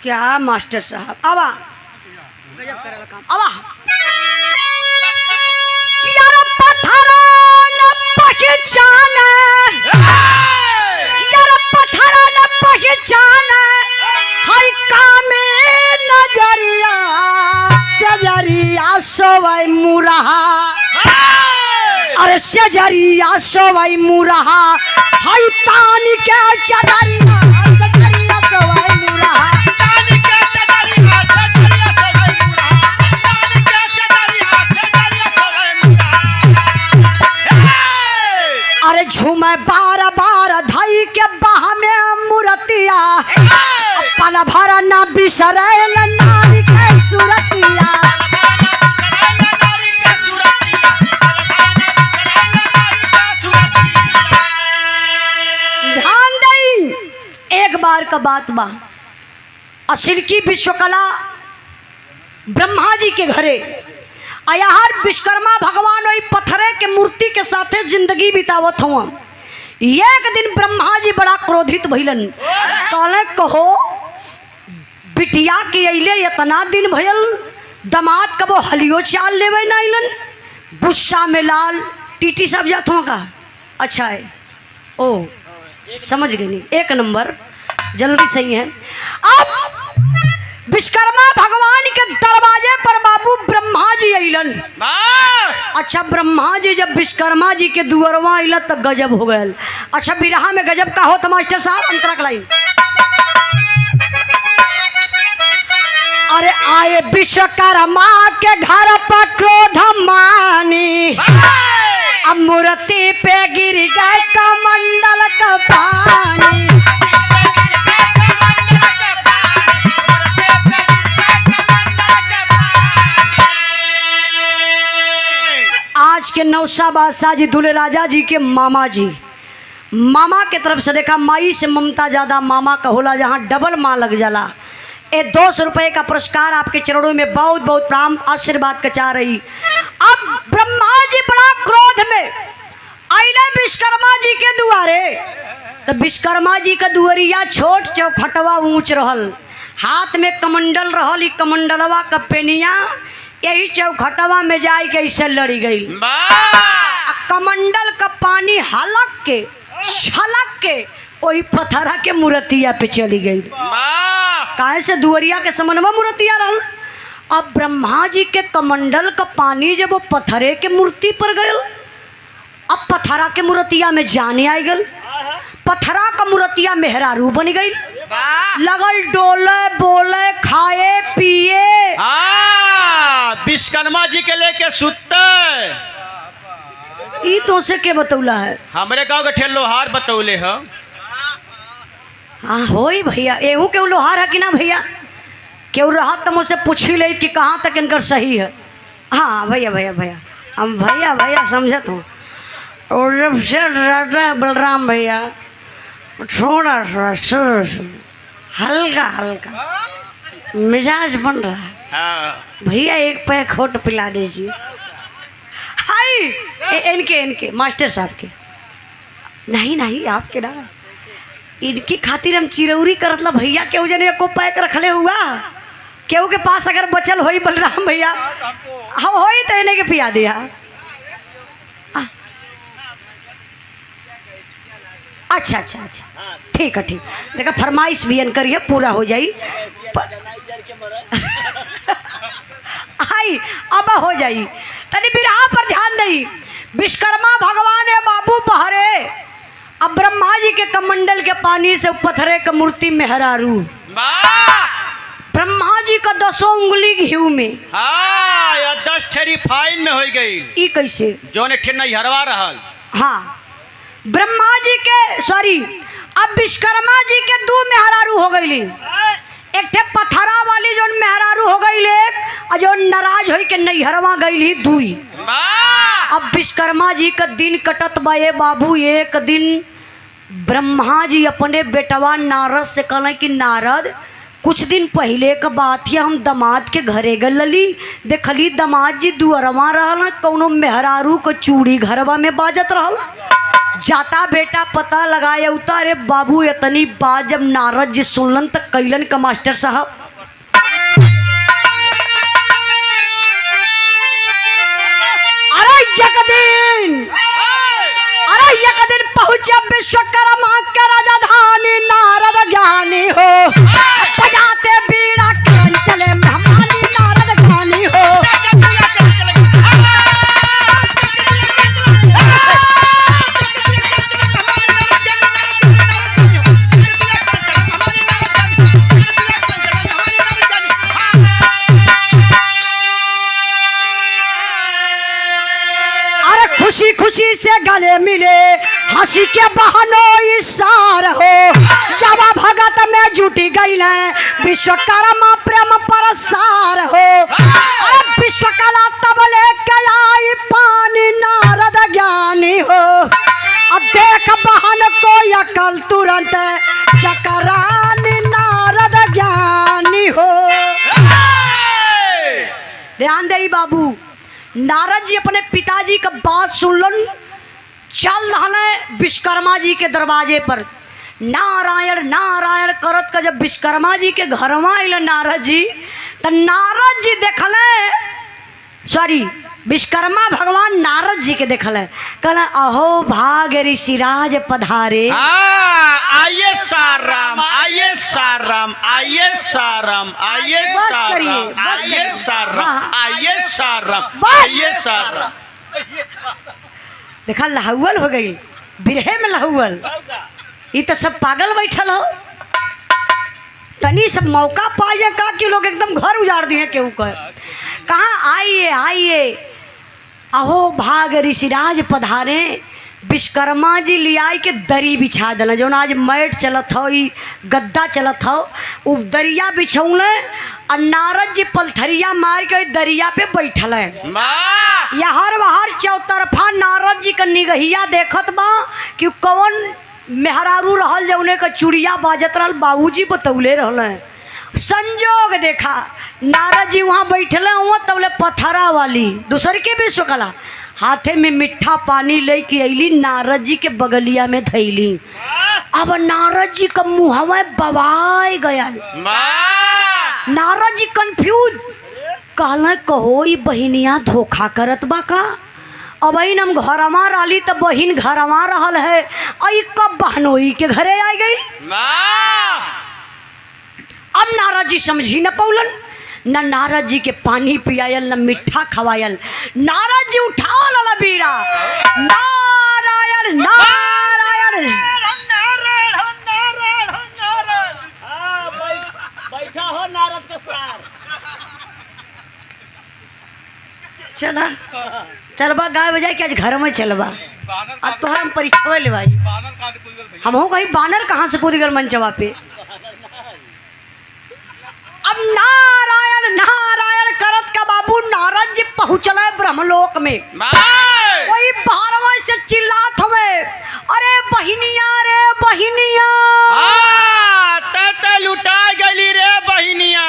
क्या मास्टर साहब आवा गजब करे काम आवा किया रे पत्थरा न पहचान, किया रे पत्थरा न पहचान, हाय कामे नजरिया सजरिया सोवै मुरहा, अरे सजरिया सोवै मुरहा, हाय तानी के चदरिया सजरिया सोवै मुरहा। अरे झूमे बार बार धाई के बाह में मूर्तिया, पल भर न बिसरैल नारी के सूरतिया। ध्यान दई एक बार का बात बा, असिरकी विश्वकला ब्रह्मा जी के घरे अयार विश्वकर्मा भगवान वही पत्थरे के मूर्ति के साथे जिंदगी बितावत हुआ। एक दिन ब्रह्मा जी बड़ा क्रोधित भइलन, कहले कहो बिटिया के अइले इतना दिन भयल, दमाद कबो हलियो चाल लेवे ना अइलन, गुस्सा में लाल टीटी सब जात हुआ का। अच्छा है, ओ समझ गई नहीं, एक नंबर जल्दी सही है। अब विश्वकर्मा भगवान के दरवाजे पर बाबू ब्रह्मा जी अइलन। अच्छा ब्रह्मा जी जब विश्वकर्मा जी के दुअरवा अइल तब गजब हो गया। अच्छा बिरहा में गजब का होता मास्टर साहब, अंतरक लाइन। अरे आए विश्वकर्मा के घर पर क्रोध मानी, अब मूर्ति पे गिर गए कमंडल का पानी। आज के नौसा बादशाह जी दूल्हे राजा जी के मामा जी, मामा के तरफ से देखा माई से ममता ज्यादा मामा का होला, जहाँ डबल माँ लग जाला। ये 200 रुपये का पुरस्कार आपके चरणों में बहुत बहुत प्रणाम आशीर्वाद का चाह रही। अब ब्रह्मा जी बड़ा क्रोध में आइले विश्वकर्मा जी के दुआरे, तो विश्वकर्मा जी का दुआरिया छोट चौखटवा ऊंच रहल, हाथ में कमंडल रहल, ई कमंडलवा का पेनिया यही चौखटवा में जाए के ऐसे लड़ी गई। कमंडल का पानी हलक के छलक के वही पथरा के मूर्तिया पे चली गई। काहे से दुआरिया के समनवा मूर्तिया रहल। अब ब्रह्मा जी के कमंडल का पानी जब वो पथरे के मूर्ति पर गयल, अब पथरा के मूर्तिया में जाने आई गल, पथरा का मूर्तिया मेहरारू बन गई, लगल डोले बोले खाए पिए। विश्वकर्मा जी के लेके सुते। ई तो से के बतौला है? हमरे गांव के ठेल लोहार बतौले है। हाँ होई भैया, एहू के लोहार है कि ना भैया? केहू रहा तो मुझसे पूछ ही ले कि कहाँ तक इनकर सही है। हाँ भैया भैया भैया हम भैया भैया समझत हूँ। और जब से राजा बलराम भैया थोड़ा सा हल्का हल्का मिजाज बन रहा है भैया, एक पैक होट पिला दीजिए। हाय इनके मास्टर साहब के नहीं नहीं आपके ना, इनकी खातिर हम चिरौरी करत ला भैया, केहू जने को पैक रखले हुआ, केहू के पास अगर बचल होई बलराम भैया हम होई तो इन्हें के पिया दिया। अच्छा अच्छा अच्छा ठीक है, ठीक देखा फरमाइश भी अन करिए पूरा हो जाई। आई अब हो जाई तनी बिरहा पर ध्यान दई। विश्वकर्मा भगवान है बाबू बहरे, अब ब्रह्मा जी के कमंडल के पानी से पत्थरे का मूर्ति मेहरारू, ब्रह्मा जी का 10 उंगली घीव में, या 10 ठेरी फाइन में हो गई। ई कैसे जो ने ठेर नहीं हरवा रहल। हाँ ब्रह्मा जी के सॉरी, अब विश्वकर्मा जी के 2 मेहरारू हो गई, एक ठे पथरा वाली जो मेहरारू हो गई एक, और जो नाराज होई के नैहरवा गई 2। अब विश्वकर्मा जी का दिन कटत बा ये बाबू। एक दिन ब्रह्मा जी अपने बेटवा नारद से कहले कि नारद कुछ दिन पहले का बात है, हम दामाद के घरे गलली, देखली दामाद जी दुअरवा रहल, कौनो मेहरारू को चूड़ी घरवा में बाजत रहल। जाता बेटा पता लगाया उतारे बाबू, इतनी बात जब नारद जी सुनलन तक कैलन का मास्टर साहब, अरे एक दिन पहुंचे विश्वकर्मा के राजधानी, नारद ज्ञानी हो बजाते बीड़ा कान चले मेहमानी, नारद ज्ञानी हो। खुशी खुशी से गले मिले, हंसी के बहानों इशार हो, जब भगत में जुटी गई विश्वकर्मा प्रेम परसार हो। अरे विश्वकला तब लेके आई पानी, नारद ज्ञानी हो, अब देख बहन को अकल तुरंत चकरानी, नारद ज्ञानी। नहीं बाबू। नारद जी अपने पिताजी का बात सुनलन, चल रहने विश्वकर्मा जी के दरवाजे पर। नारायण नारायण करत का जब विश्वकर्मा जी के घर में आइल नारद जी, तो नारद जी देखले, सॉरी विश्वकर्मा भगवान नारद जी के देखले, कहले अहो भाग ऋषिराज पधारे। आइए साराम, आइए साराम, आइए साराम, आइए बस साराम, करिए, बस आइए करिए। साराम, हाँ। आइए साराम, बस। आइए साराम। देखा लहुअल हो गई, बिरहे में लहुअल। ये तो सब पागल बैठल हो, तनी सब मौका पाए का कि लोग एकदम घर उजाड़ दिए केहू कर। कहाँ आइए आइए, अहो भाग ऋषिराज पधारे। विश्वकर्मा जी लियाई के दरी बिछा दिल, जो आज मैट चलत हो, ई गद्दा चलत हो, उ दरिया बिछौले और नारद जी पलथरिया मार के दरिया पे बैठल है। वाह! यहर वहर चौतरफा नारद जी का निगहिया देखत बा कि कौन मेहरारू रहल जौने का चूड़िया बाजत रहल, बाबूजी बतौले रहल। संजोग देखा नारद जी वहाँ बैठले हुआ, तबले पथरा वाली दूसर के विश्वकला हाथे में मीठा पानी लेके अली, नारद जी के बगलिया में धैली। अब नारद जी का मुँहवा बवाए गया। वाह! नारद जी कंफ्यूज, कहले कहो ई बहिनिया धोखा करत बा का। अब हम घरमा रही तो बहिन घरमा रहल है, आई कब बहनोई के घरे आ गई। वाह! अब नारद जी समझी न पौलन, न नारद जी के पानी पियायल न मीठा खवायल। नारद जी उठा लला बीरा, नारायण नारायण। बैठा हो नारद के सार। चला चलबा गाय बजाय के आज घर में चलबा, अब तोहर हम परीक्षा ले भाई। हम हो कहीं बानर कहाँ से कूद गल मंचवा पे। अब नारायण नारायण करत का बाबू नारद जी पहुँचल ब्रह्मलोक में। वाह! वही बारवा से चिल्लात हवे, अरे बहिनिया रे बहिनिया। ते लुटा गली रे बहिनिया।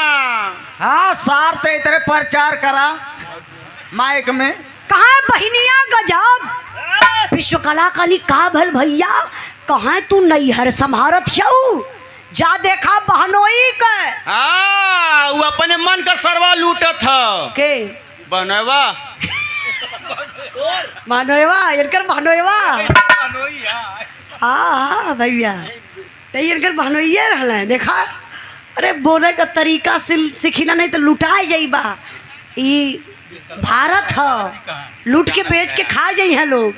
हाँ सार ते इतरे प्रचार करा माइक में। कहाँ बहिनिया गजब। विश्वकला काली का भल भैया, कहाँ तू नैहर संभारत हऊ, जा देखा बहनोई के। वो अपने मन का सरवा लूटत ह के बनवा। बहनोईवा इनकर बहनोईवा। हाँ भैया नहीं इनकर बहनोइये रहल है। देखा अरे बोले का तरीका सीखना नहीं तो लुटाए जाइबा। ई भारत ह, लूट के बेच के खा जाई हैं लोग।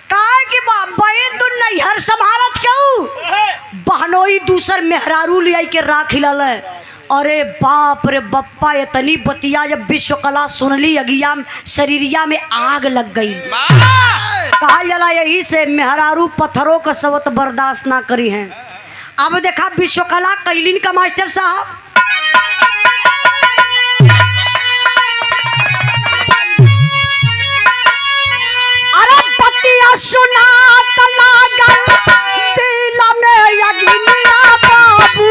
कहा कि बहन तू नैहर संभारत क्यों, बहनोई दूसर मेहरारू ले आई के राख हिलल है। अरे बाप रे बप्पा, इतनी बतिया जब विश्वकला सुनली अगिया शरीरिया में आग लग गई। कहा जला यही से मेहरारू पत्थरों का सबत बर्दाश्त ना करी हैं। अब देखा विश्वकला कैलिन का मास्टर साहब, अरे बतिया सुना तो लागल दिल में यगिनिया बाबू।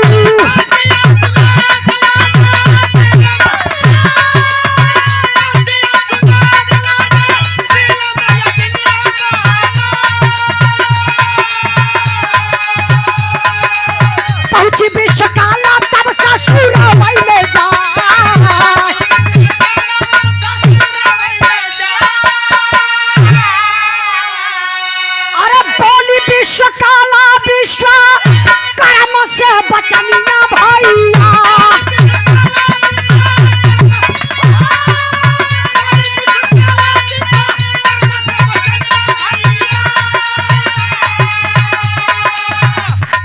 पहुंची विश्वकला तब ससुर में जा, अरे बोली विश्वकला विश्व कर्म से बचनिया भैया।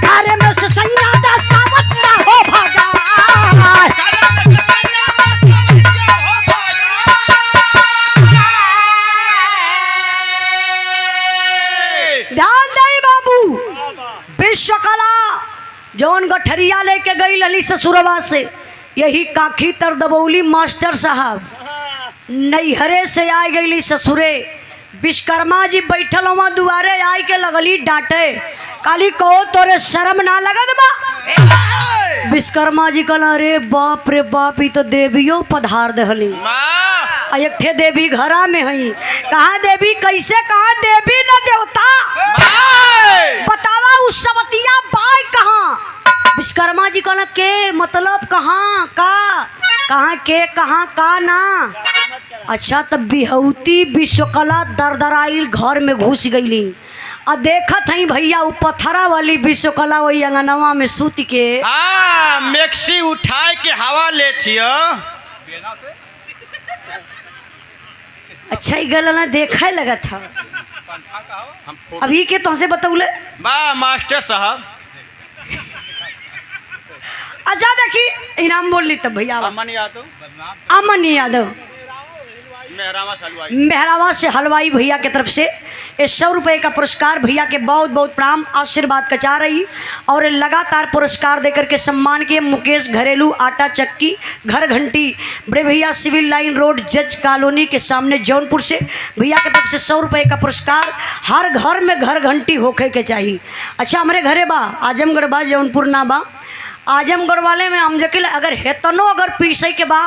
घर में से सैया दा सावत ना हो भगा, ध्यान दे बाबू। विश्वकला जौन गठरिया लेके गई लली ससुरवा से, यही काखी तर दबौली मास्टर साहब नैहरे से आ गई ससुरे। विश्वकर्मा जी बैठल वहाँ दुआरे आए के लगली डांटे, काली कहो तोरे शर्म ना लगत बा। विश्वकर्मा जी कहला अरे बाप रे बाप, ई तो देवियो पधार दहली। और एक ठे देवी घरा में हई। कहाँ देवी कैसे, कहाँ देवी न देवता, बतावा उस सवतिया बाई कहाँ। विश्वकर्मा जी कहना के मतलब कहाँ का, कहाँ के कहाँ का ना। अच्छा तब बिहौती विश्वकला दरदराइल घर में घुस गईली और देखत हई भैया वो पत्थरा वाली विश्वकला वही अंगनवा में सूत के मैक्सी उठाए के हवा ले छियो। अच्छा ही गल ना देखा लगा था। अभी के तुमसे बतौले बा मास्टर साहब अच्छा देखी इनाम बोल ली तब भैया अमन यादव, अमन यादव मेहरावा से हलवाई भैया की तरफ से 100 रुपये का पुरस्कार भैया के बहुत बहुत प्रणाम आशीर्वाद कचा रही और लगातार पुरस्कार देकर के सम्मान किए। मुकेश घरेलू आटा चक्की घर घंटी बड़े भैया सिविल लाइन रोड जज कॉलोनी के सामने जौनपुर से भैया की तरफ से 100 रुपये का पुरस्कार। हर घर में घर घंटी होके के चाहिए। अच्छा हमारे घरे बा आजमगढ़ बा जौनपुर ना बा। आजमगढ़ वाले में हम जकिल अगर हेतनो अगर पीसे के बा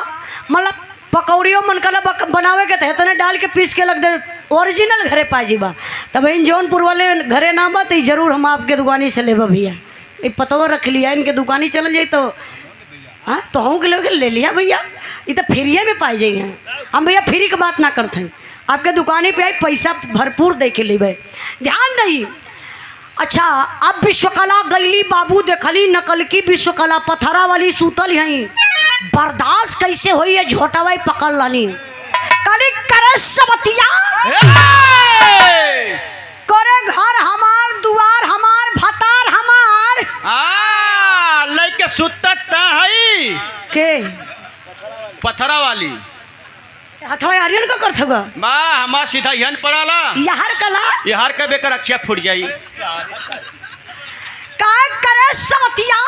मतलब पकौड़ियों मन कला बनावे के हेतने डाल के पीस के लग दे ओरिजिनल घरे पाजी बा। तब इन जौनपुर वाले घरे ना बा तो जरूर हम आपके दुकानी से लेबा भैया। ये पतो रख लिया इनके दुकानी चल जाए तो हाँ तो हम के लोग ले लिया भैया। ये तो फ्रीए में पाई जाइए। हम भैया फ्री की बात ना करते हैं। आपके दुकानी पे आई पैसा भरपूर दे के लेबे ध्यान दही। अच्छा अब विश्वकला गईली बाबू देखली नकल की विश्वकला पथरा वाली सूतल यहीं बर्दाश्त कैसे हुई है झोटावाई पकड़ लानी कली करे सबतिया करे घर हमार दुआर हमार भतार हमार लइके सुतत हई के पथरा वाली हथवा आर्यन का कर थगा बा हमार सीधा यन पड़ाला यार कला यार के बेकर अक्षय फूट जाई का करे सबतिया।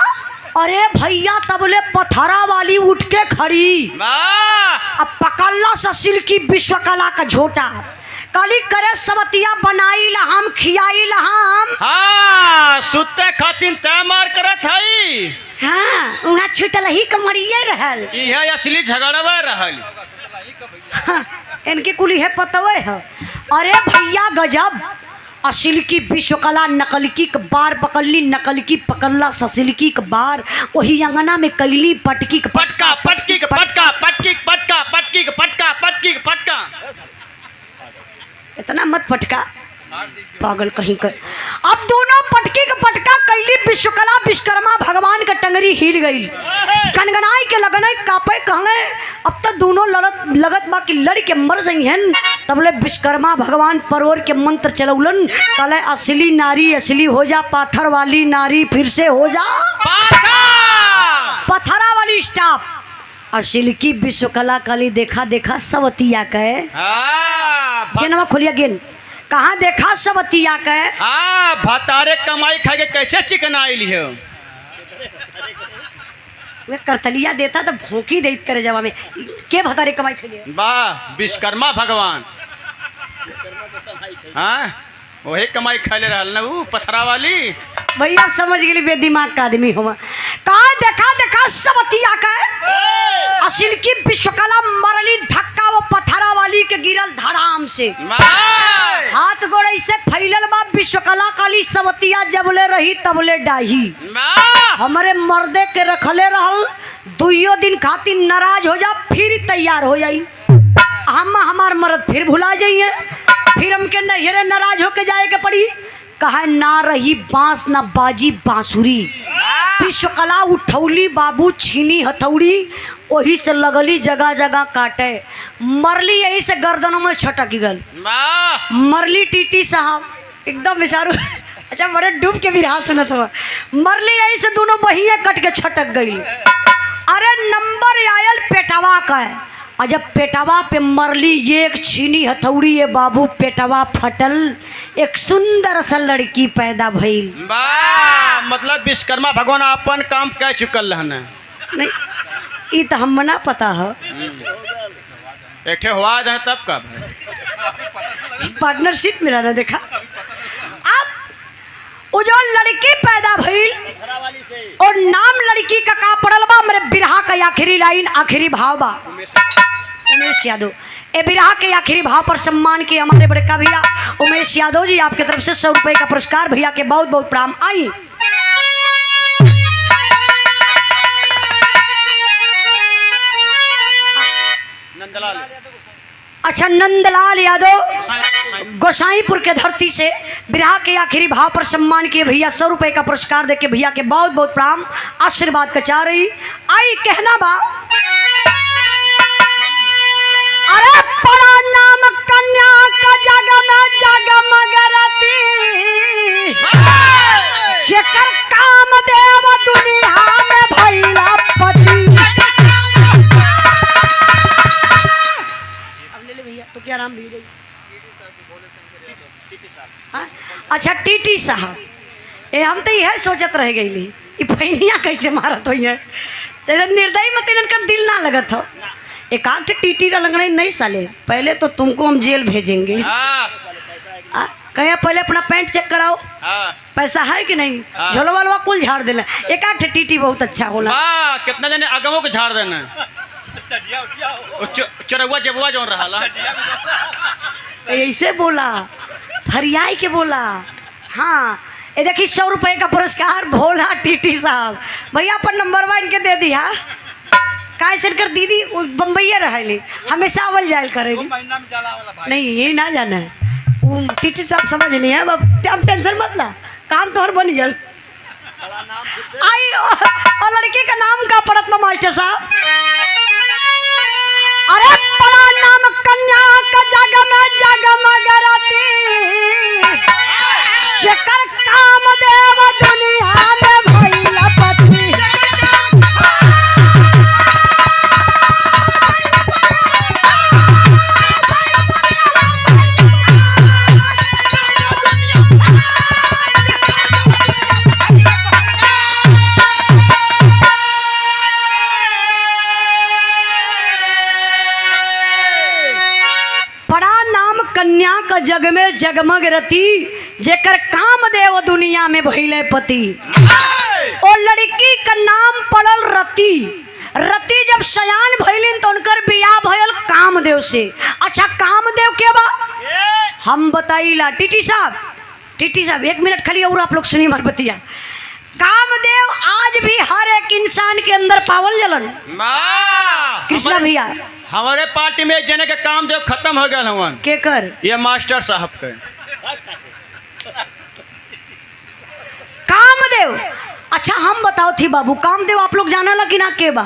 अरे भैया तबले पथरा वाली उठ के खड़ी अब पकड़ला ससिल की विश्वकला का झोटा काली करे सबतिया बनाई लहाम खियाई लहाम। हाँ सुते खातिन तय मार करत हई। हाँ उहाँ छुटल ही कमरिए रहल इहे असली झगड़वा रहल। हाँ, इनके कुली है पतवे है। अरे भैया गजब असिल की विश्वकला नकल की बार पकड़ली नकल की पकड़ला ससिल की बार वही अंगना में कैली पटकी पटका पटकी पटका पटकी पटका पटकी पटका पटकी पटका। इतना मत पटका पागल कहीं कर। अब दोनों पटकी का पटका कैली विश्वकला विश्वकर्मा भगवान का टंगरी हिल गई गनगनाई के लगन कापे कहले अब तक दोनों लगत बा कि लड़ के मर गई हैं। तबले विश्वकर्मा भगवान परोर के मंत्र चलौलन कहले असली नारी असली हो जा पाथर वाली नारी फिर से हो जा पथरा वाली स्टाफ असली की विश्वकला कली देखा देखा सवतिया कहे गेनवा खोलिया गेन कहाँ देखा सबतिया के भतारे कमाई खा के कैसे चिकन आइली है वे करतलिया देता तो भूखी दे करे जवा में के भतारे कमाई खा लिया वाह विश्वकर्मा भगवान। हाँ वही कमाई खा ले रहल ना वो पथरा वाली। भैया समझ गई बेदिमाग का आदमी हुआ कहा देखा देखा सबतिया के असिल की विश्वकला मरली धक्का वो पथरा वाली के गिरल धड़ाम से हाथ गोड़ ऐसे फैलल बा विश्वकला काली सबतिया जबले रही तबले डाही हमारे मर्दे के रखले रहल दुइयो दिन खातिर नाराज हो जा फिर तैयार हो जाई हम हमार मर्द फिर भुला जाइए फिर हमके नहरे नाराज होके जाए के पड़ी कहा ना रही बांस ना बाजी बांसुरी विश्वकला उठौली बाबू छीनी हथौड़ी वही से लगली जगह जगह काटे मरली यही से गर्दनों में छटक गल मरली टीटी साहब एकदम बेचारू अच्छा बड़े डूब के भी रहा सुनत हुआ मरली यही से दोनों बहिए कट के छटक गई। अरे नंबर आयल पेटवा का है और जब पेटवा पे मरली एक छीनी हथौड़ी ये बाबू पेटवा फटल एक सुंदर सा लड़की पैदा भइल। मतलब विश्वकर्मा भगवान अपन काम कह चुकल रहन नहीं ये तो हम ना पता है एक ठे हुआ है तब कब पार्टनरशिप मिला ना देखा। अब वो जो लड़की पैदा भइल और नाम लड़की का पड़ल बा मेरे बिरहा का आखिरी लाइन आखिरी भाव बा उमेश यादव ए बिरहा के आखिरी भाव पर सम्मान किए हमारे बड़का भैया उमेश यादव जी, आपकी तरफ से 100 रुपए का पुरस्कार। भैया के बहुत बहुत प्रणाम। आई नंदलाल अच्छा, नंदलाल यादव गोसाईपुर के धरती से बिरहा के आखिरी भाव पर सम्मान किए भैया 100 रुपए का पुरस्कार देके भैया के बहुत बहुत प्रणाम, आशीर्वाद का चाह रही। आई कहना बा, अरे बड़ा नाम कन्या का जगमगरती, जेकर काम देव दुनिया में भइला पति। अब ले ले भैया, तो क्या नाम भी हाँ? अच्छा टीटी साहब, ए हम तो यह सोचत रह गई ये फैनिया कैसे मारत हुई है, निर्दयी मत इनका दिल ना लगत हो। एक आठ टीटी लगने नहीं साले, पहले तो तुमको हम जेल भेजेंगे। कहे पहले अपना पैंट चेक कराओ, पैसा है कि नहीं, झोलवा वोलवा कुल झाड़ देना। एक आठ टीटी बहुत अच्छा होला। कितना जने अगवों को झाड़ देना, चरवा जबुआ जो रहा ऐसे बोला, फरियाई के बोला। हाँ ये देखिए 100 रुपए का पुरस्कार भोला टीटी साहब भैया पर नंबर 1 के दे दिया। काय से कर दीदी बम्बैया रहे हमेशा अवल जायल करेगी, नहीं ये ना जाना है वो टीटी साहब समझ नहीं है। अब टेंशन मत ना, काम तो हर बन जल। आई और लड़के का नाम का पड़त में मास्टर साहब, अरे बड़ा नाम कन्या का जगमगरती, जेकर काम देव दुनिया में भइला पति। कन्या का जग में जगमग रती, जेकर काम देव दुनिया में भइले पति। और लड़की का नाम पड़ल रति। रति जब सयान भइलिन तो उनकर बियाह भयल कामदेव से। अच्छा कामदेव के बा हम बताइला टीटी साहब, टीटी साहब 1 मिनट खाली और आप लोग सुनी मत बतिया। कामदेव आज भी हर एक इंसान के अंदर पावल जलन। कृष्णा भैया हमारे पार्टी में एक जने के काम जो खत्म हो गया हवन के कर ये मास्टर साहब के कामदेव। अच्छा हम बताओ थी बाबू, कामदेव आप लोग जाना लगी ना के बा?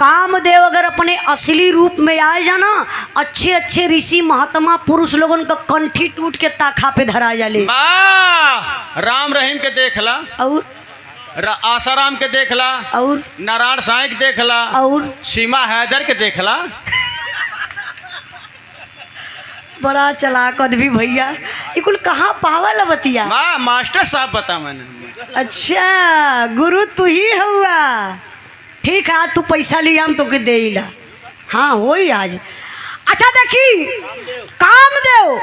कामदेव अगर अपने असली रूप में आए जाना, अच्छे अच्छे ऋषि महात्मा पुरुष लोगों का कंठी टूट के ताखा पे धरा जाले। राम रहीम के देखला और आसाराम के देखला और नारायण साईं के देखला और सीमा हैदर के देखला। बड़ा चलाक आदमी भैया, ये कुल कहाँ पावल बतिया? मास्टर साहब बता मैंने। अच्छा गुरु तू ही हुआ, ठीक है तू पैसा लिया हम तो के दे ला। हाँ वही आज। अच्छा देखी कामदेव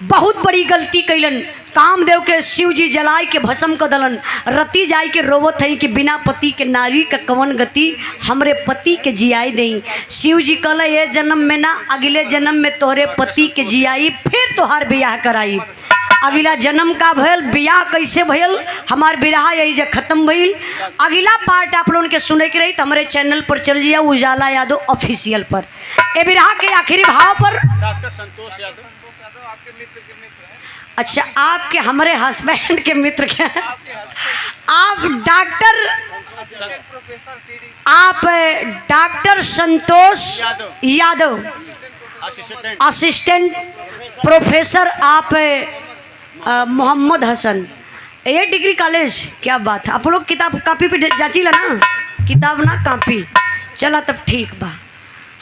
बहुत बड़ी गलती कैलन। कामदेव के शिव जी जलाय के भस्म क दलन। रति जाय के रोवत है कि बिना पति के नारी का कवन गति, हमरे पति के जियाई दई। शिव जी कहले ये जन्म में ना अगले जन्म में तोहरे पति के जियाई, फिर तोहार बियाह कराई। अगला जन्म का भयल, बियाह कैसे भयल, हमार बिरहा यही जे खत्म भइल। अगला पार्ट आप लोगों के सुने के रही तो हमारे चैनल पर चल जाइए उजाला यादव ऑफिशियल पर। ए बिरहा के आखिरी भाव पर डॉक्टर संतोष यादव आपके मित्र के मित्र हैं। अच्छा आपके हमारे हस्बैंड के मित्र क्या है? आप डॉक्टर प्रोफेसर टीडी आप doctor Santosh Yadav assistant professor, आप मोहम्मद हसन, ये डिग्री कॉलेज। क्या बात है, आप लोग किताब कापी पे जाची ला ना, किताब ना कापी। चला तब ठीक बा,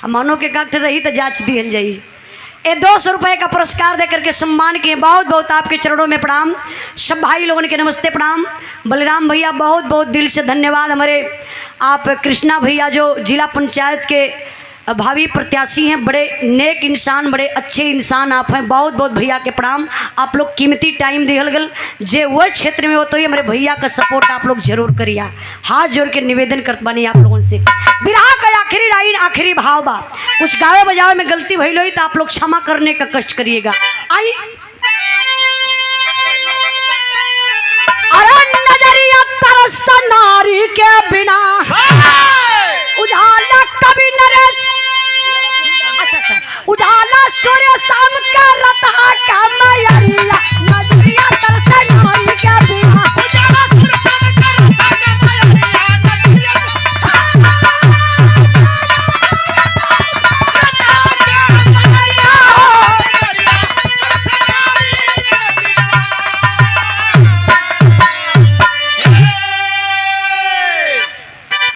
हमनों के डॉक्टर रही तो जांच दिहल जाई। ये 200 रुपए का पुरस्कार दे करके सम्मान किए, बहुत बहुत आपके चरणों में प्रणाम। सब भाई लोगों के नमस्ते प्रणाम। बलराम भैया बहुत बहुत दिल से धन्यवाद। हमारे आप कृष्णा भैया जो जिला पंचायत के भावी प्रत्याशी हैं, बड़े नेक इंसान, बड़े अच्छे इंसान आप हैं। बहुत बहुत भैया के प्रणाम। आप लोग कीमती टाइम दिहल गल जे वह क्षेत्र में हो तो ये मेरे भैया का सपोर्ट आप लोग जरूर करिए। हाथ जोड़ के निवेदन करत बानी आप लोगों से। बिरहा का आखिरी लाइन आखिरी भाव बा, कुछ गावे बजावे में गलती भइल होई तो आप लोग क्षमा करने का कष्ट करिएगा। आई अरे नजरिया तरस नारी के बिना